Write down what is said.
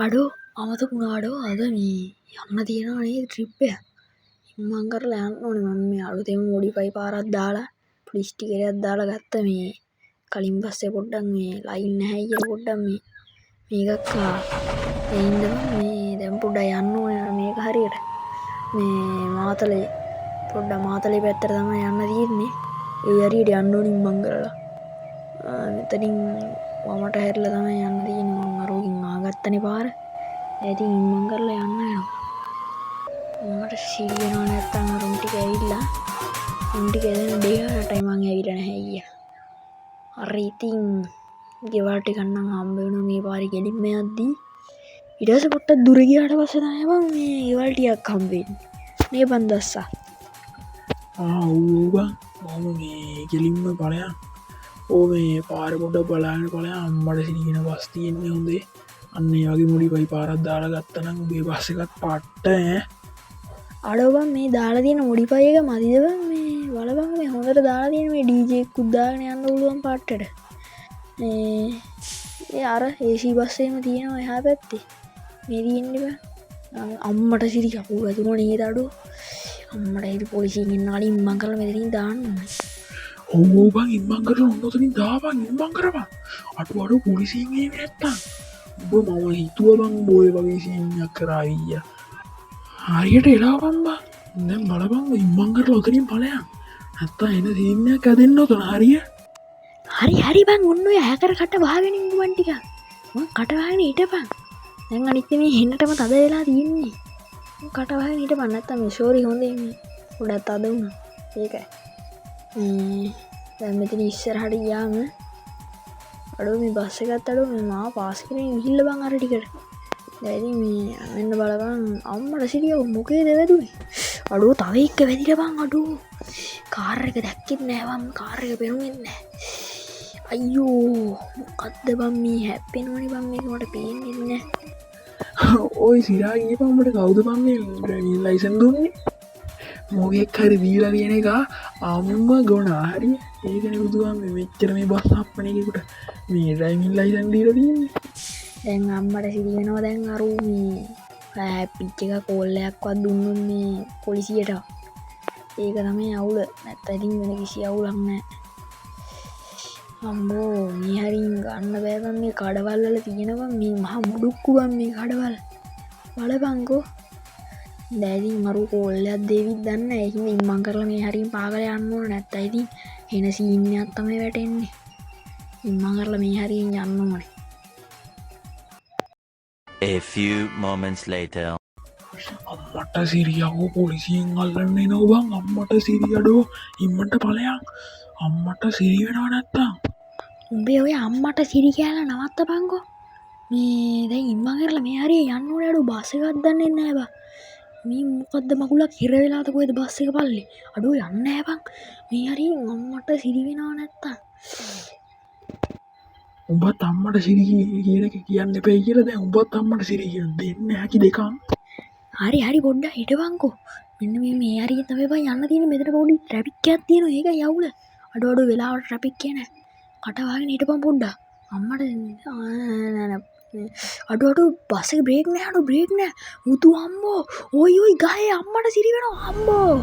අඩෝ අමතක වුණාඩෝ අද මේ යන්න තියෙනවා නේද ට්‍රිප් එක. මං කරලා යන්න ඕනේ. මම මේ අලුතෙන් මොඩිෆයි පාරක් දාලා පොලිස් ටිකරයක් දාලා ගත්ත. මේ කලින් පස්සේ පොඩ්ඩක් මේ ලයින් නැහැ කියලා පොඩ්ඩක් මේකක් ඒ හින්දා මේ දැන් පොඩ්ඩක් යන්න ඕනේ මේක හරියට. මේ මාතලේ පොඩ්ඩක් මාතලේ පැත්තට තමයි යන්න තියෙන්නේ. ඒ හරියට යන්න ඕනේ මං කරලා. මෙතනින් වමට හැරිලා තමයි යන්න තියෙන්නේ. මං අරෝකින් ආගත්තනේ පාර. ඉතින් මං කරලා යන්න වෙනවා. මට සිහියනවා නැත්තම් රුම් ටික ඇවිල්ලා රුම් ටික එදෙන දෙහාටයි මං ඇවිල්ලා නැහැ අයියා. හරි ඉතින් ගෙවල් ටිකක් නම් හම්බ වෙනවා මේ පාරේ ගෙලින්ම යද්දී. ඊට පස්සේ පොට්ටක් දුර ගියාට පස්සේ තමයි මං මේ ගෙවල් ටිකක් හම්බ වෙන්නේ. නේ බන්දස්සා. ඔව් බං මම මේ ගෙලින්ම ඵලයන්. මේ පාරේ පොඩ්ඩක් බලාගෙන ඵලයන් අම්මට සිරින බස් තියෙන්නේ හොඳේ. අන්න ඒ වගේ මොඩිෆයි පාරක් දාලා ගත්තා නම් උඹේ බස් එකත් පට්ට ඈ. අඩෝ බං මේ දාලා තියෙන මොඩිෆයි එක මදිද බං මේ බලපන් මේ හොඳට දාලා තියෙන මේ ඩීජේ එකකුත් දාගෙන යන්න පුළුවන් පාටට. ඒ අර AC බස් එකම තියෙනවා එහා පැත්තේ. මේ තියෙන්නේ බං. අම්මට සිරි කපුව වැදුණා නේද අඩෝ. අම්මට හිරි පොලිසියෙන් එන්න කලින් ඉම්මන් කරලා මෙතනින් දාන්න ඕනේ. ඔව් බං ඉම්මන් කරලා ඔන්නතනින් දාපන් ඉම්මන් කරපන්. අඩු පොලිසියෙන් එන්නේ නැත්තම්. උඹ මම හිතුවා බං උඹ ඔය වගේ සීන් එකක් කරා අයියා. හරියට එලාවම් බං. දැන් බලපන් ඉම්මන් කරලා ඔතනින් ඵලයන්. නැත්තම් එන සීන් එකක් ඇදෙන්න උතන හරිය. හරි බං ඔන්න ඔය හැකර කට වහගෙන ඉන්න මන් ටික. මං කට වහගෙන හිටපන්. දැන් අනිත් මේ හෙන්නටම තද වෙලා තියෙන්නේ. කට වහගෙන හිටපන් නැත්තම් මේ සෝරි හොඳේ මේ පොඩක් තද වුණා. ඒකයි. දැන් මෙතන ඉස්සරහට ගියාම අඩෝ මේ බස් එකත් අඩෝ මේ මාව පාස් කරගෙන ගිහිල්ලා බං අර ටිකට. දැන් ඉතින් මේ මෙන්න බලපන් අම්මට සිරියව මොකේද වැදුනේ? අඩෝ තව එක්ක වැදිලා බං අඩෝ. කාර් එක දැක්කෙත් නෑ බං කාර් එක පෙනුනෙත් නෑ. අයියෝ මොකද්ද බං මේ හැප්පෙනවනේ බං මේක මට පේන්නේ නෑ. ඔය සිරා ගියපන් උඹට කවුද බං මේ ඩ්‍රයිවිං ලයිසන් දුන්නේ? මොකෙක් හරි දීලා තියෙන එක අම්ම ගොනා හරි. ඒකනේ බුදුහාම මෙච්චර මේ බස් හප්පන එකෙකුට මේ ඩ්‍රයිවිං ලයිසන් දීලා තියෙන්නේ. දැන් අම්මට සිරි වෙනවා දැන් අරු මේ හැප්පිච් එක කෝල් එකක්වත් දුන්නොත් මේ පොලිසියට. ඒක තමයි අවුල. නැත්නම් ඉතින් වෙන කිසි අවුලක් නෑ. අම්මෝ මේ හරින් ගන්න බෑ බං මේ කඩවල් වල තියෙනවා මේ මහ මුඩුක්කු බං මේ කඩවල්. බලපන්කෝ. දැන් ඉතින් මරු කෝල් එකක් දෙවිත් දන්නේ නැහැ. ඒකින් ඉම්මන් කරලා මේ හරින් පාගල යන්න ඕන නැත්නම් ඉතින් එන සීන් එකක් තමයි වැටෙන්නේ. ඉම්මන් කරලා මේ හරින් යන්න ඕනේ. A few moments later. අම්මට සිරියකෝ පොලිසියෙන් අල්ලන්න එනවා බං. අම්මට සිරියඩෝ ඉම්මන්ට ඵලයන්. අම්මට සිරි වෙනවා නැත්තම්. උඹේ ඔය අම්මට සිරි කියලා නවත්තපන්කෝ. මේ දැන් ඉම්මන් කරලා මේ හරිය යන්න ඕනේ අඩෝ බස් එකක් දන්නේ නැහැ බං. මේ මොකද්ද මගුලක් හිර වෙලාද කොහෙද බස් එක පල්ලේ. අඩෝ යන්නේ නැහැ බං. මේ හරියෙන් අම්මට සිරි වෙනවා නැත්තම්. උඹත් අම්මට සිරි කියන එක කියන්න එපා කියලා දැන් උඹත් අම්මට සිරි කියන දෙන්න හැකි දෙකක්. හරි පොඩ්ඩක් හිටපන්කෝ. මෙන්න මේ හරිය තමයි බං යන්න තියෙන්නේ. මෙතන පොඩි ට්‍රැෆික් එකක් තියෙනවා. ඒකයි අවුල. අඩෝ වෙලාවට ට්‍රැෆික් එක නැහැ. කට වහගෙන හිටපන් පොඩ්ඩක්. අම්මට අඩෝ බස් එක බ්‍රේක් නැහැ. අඩෝ බ්‍රේක් නැහැ. මුතු අම්මෝ. ඔයි ගහේ අම්මට සිරි වෙනවා අම්මෝ.